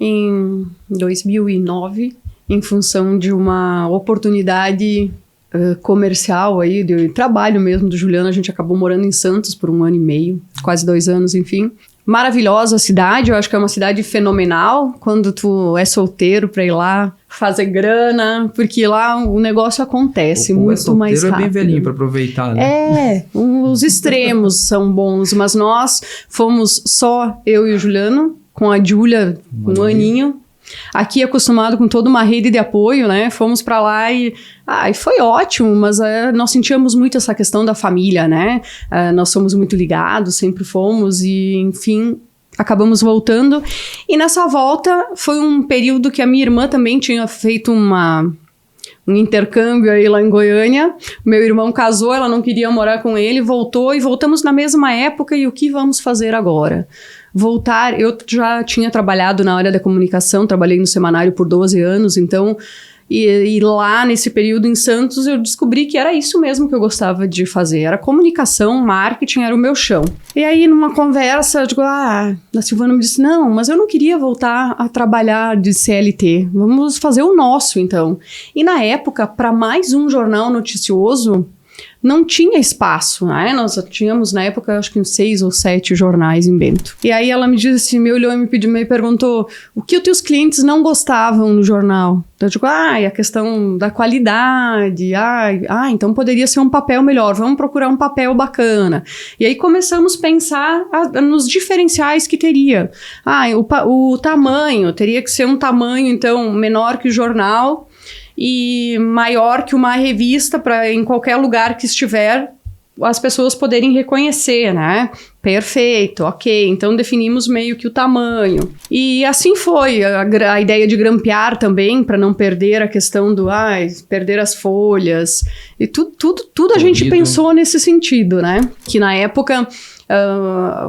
em 2009, em função de uma oportunidade comercial aí, de trabalho mesmo do Juliano. A gente acabou morando em Santos por 1 ano e meio, quase 2 anos, enfim. Maravilhosa a cidade, eu acho que é uma cidade fenomenal quando tu é solteiro pra ir lá fazer grana, porque lá o negócio acontece muito mais rápido. É bem velhinho pra aproveitar, né? Os extremos são bons, mas nós fomos só eu e o Juliano, com a Júlia, um aninho. Aqui acostumado com toda uma rede de apoio, né? Fomos pra lá e foi ótimo, mas nós sentíamos muito essa questão da família, né? Nós somos muito ligados, sempre fomos e, enfim, acabamos voltando. E nessa volta foi um período que a minha irmã também tinha feito um intercâmbio aí lá em Goiânia. Meu irmão casou, ela não queria morar com ele, voltou e voltamos na mesma época. E o que vamos fazer agora? Voltar, eu já tinha trabalhado na área da comunicação, trabalhei no semanário por 12 anos, então, e lá nesse período em Santos eu descobri que era isso mesmo que eu gostava de fazer, era comunicação, marketing, era o meu chão. E aí numa conversa, eu digo, a Silvana me disse, não, mas eu não queria voltar a trabalhar de CLT, vamos fazer o nosso então. E na época, para mais um jornal noticioso, não tinha espaço, né? Nós tínhamos, na época, acho que uns 6 ou 7 jornais em Bento. E aí ela me disse, me olhou e me perguntou o que os teus clientes não gostavam no jornal. Então eu digo, a questão da qualidade, então poderia ser um papel melhor, vamos procurar um papel bacana. E aí começamos a pensar nos diferenciais que teria. O tamanho, teria que ser um tamanho, então, menor que o jornal, e maior que uma revista para em qualquer lugar que estiver as pessoas poderem reconhecer, né? Perfeito, ok. Então definimos meio que o tamanho. E assim foi. A ideia de grampear também, para não perder a questão do perder as folhas. E tudo a gente pensou nesse sentido, né? Que na época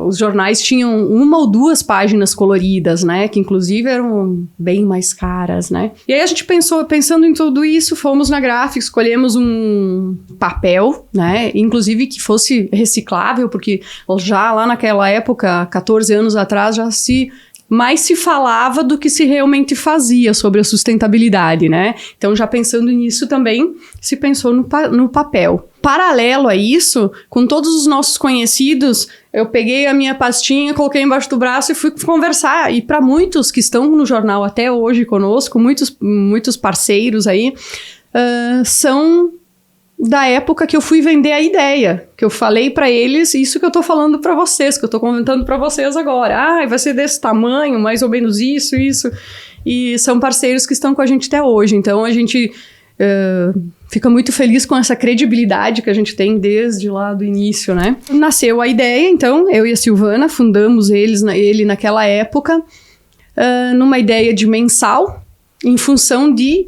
os jornais tinham 1 ou 2 páginas coloridas, né? Que inclusive eram bem mais caras, né? E aí a gente pensando em tudo isso, fomos na gráfica, escolhemos um papel, né? Inclusive que fosse reciclável, porque já lá naquela época, 14 anos atrás, mais se falava do que se realmente fazia sobre a sustentabilidade, né? Então, já pensando nisso também, se pensou no papel. Paralelo a isso, com todos os nossos conhecidos, eu peguei a minha pastinha, coloquei embaixo do braço e fui conversar. E para muitos que estão no jornal até hoje conosco, muitos parceiros aí, são da época que eu fui vender a ideia, que eu falei para eles isso que eu tô falando para vocês, que eu tô comentando para vocês agora. Vai ser desse tamanho, mais ou menos isso. E são parceiros que estão com a gente até hoje. Então, a gente fica muito feliz com essa credibilidade que a gente tem desde lá do início, né? Nasceu a ideia, então, eu e a Silvana fundamos ele naquela época, numa ideia de mensal, em função de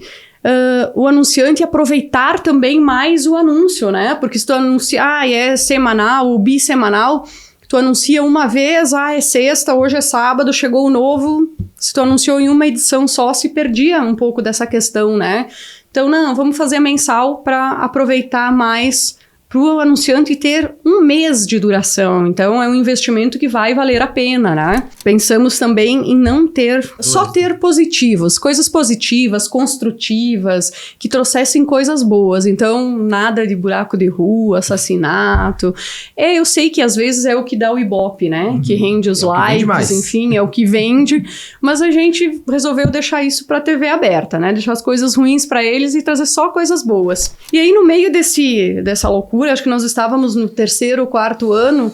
o anunciante aproveitar também mais o anúncio, né? Porque se tu anunciar é semanal ou bissemanal, tu anuncia uma vez, é sexta, hoje é sábado, chegou o novo. Se tu anunciou em uma edição só, se perdia um pouco dessa questão, né? Então, não, vamos fazer mensal para aproveitar mais para o anunciante ter 1 mês de duração. Então, é um investimento que vai valer a pena, né? Pensamos também em não só ter positivos, coisas positivas, construtivas, que trouxessem coisas boas. Então, nada de buraco de rua, assassinato. Eu sei que às vezes é o que dá o Ibope, né? Que rende os likes, enfim, é o que vende. Mas a gente resolveu deixar isso para a TV aberta, né? Deixar as coisas ruins para eles e trazer só coisas boas. E aí, no meio dessa loucura, acho que nós estávamos no 3º ou 4º ano,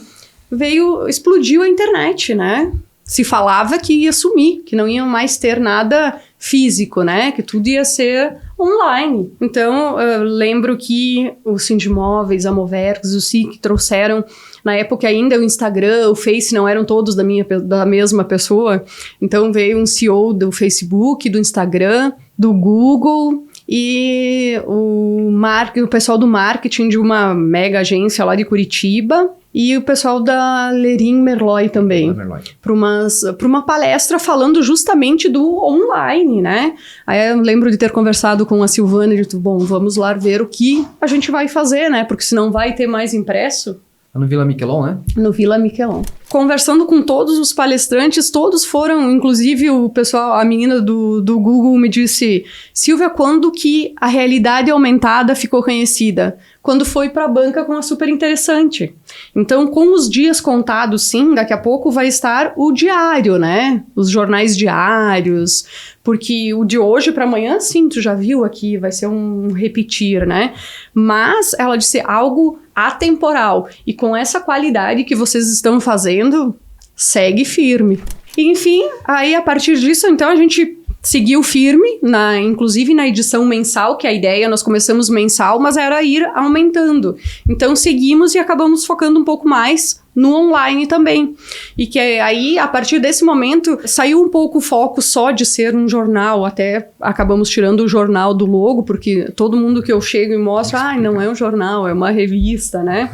explodiu a internet, né? Se falava que ia sumir, que não ia mais ter nada físico, né? Que tudo ia ser online. Então, eu lembro que o Sindimóveis, a Moverx, o SIC trouxeram, na época ainda o Instagram, o Face não eram todos da mesma pessoa. Então, veio um CEO do Facebook, do Instagram, do Google, e o pessoal do marketing de uma mega agência lá de Curitiba e o pessoal da Lerim Merloy também, para uma palestra falando justamente do online, né? Aí eu lembro de ter conversado com a Silvana e dito, bom, vamos lá ver o que a gente vai fazer, né? Porque se não vai ter mais impresso, No Vila Miquelon, né? No Vila Miquelon. Conversando com todos os palestrantes, todos foram, inclusive o pessoal, a menina do Google me disse, Silvia, quando que a realidade aumentada ficou conhecida? Quando foi para a banca com a Super Interessante. Então, com os dias contados, sim, daqui a pouco vai estar o diário, né? Os jornais diários, porque o de hoje para amanhã, sim, tu já viu aqui, vai ser um repetir, né? Mas ela disse algo atemporal. E com essa qualidade que vocês estão fazendo, segue firme. Enfim, aí a partir disso, então, a gente seguiu firme, inclusive na edição mensal, que a ideia, nós começamos mensal, mas era ir aumentando. Então, seguimos e acabamos focando um pouco mais no online também. E que aí, a partir desse momento, saiu um pouco o foco só de ser um jornal, até acabamos tirando o jornal do logo, porque todo mundo que eu chego e mostro, não é um jornal, é uma revista, né?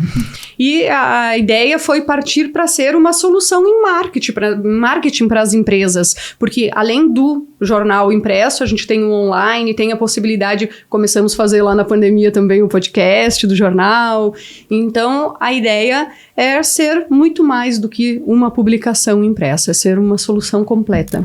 E a ideia foi partir para ser uma solução em marketing para as empresas, porque além do jornal impresso, a gente tem o online, tem a possibilidade, começamos a fazer lá na pandemia também o podcast do jornal. Então, a ideia é ser muito mais do que uma publicação impressa, é ser uma solução completa.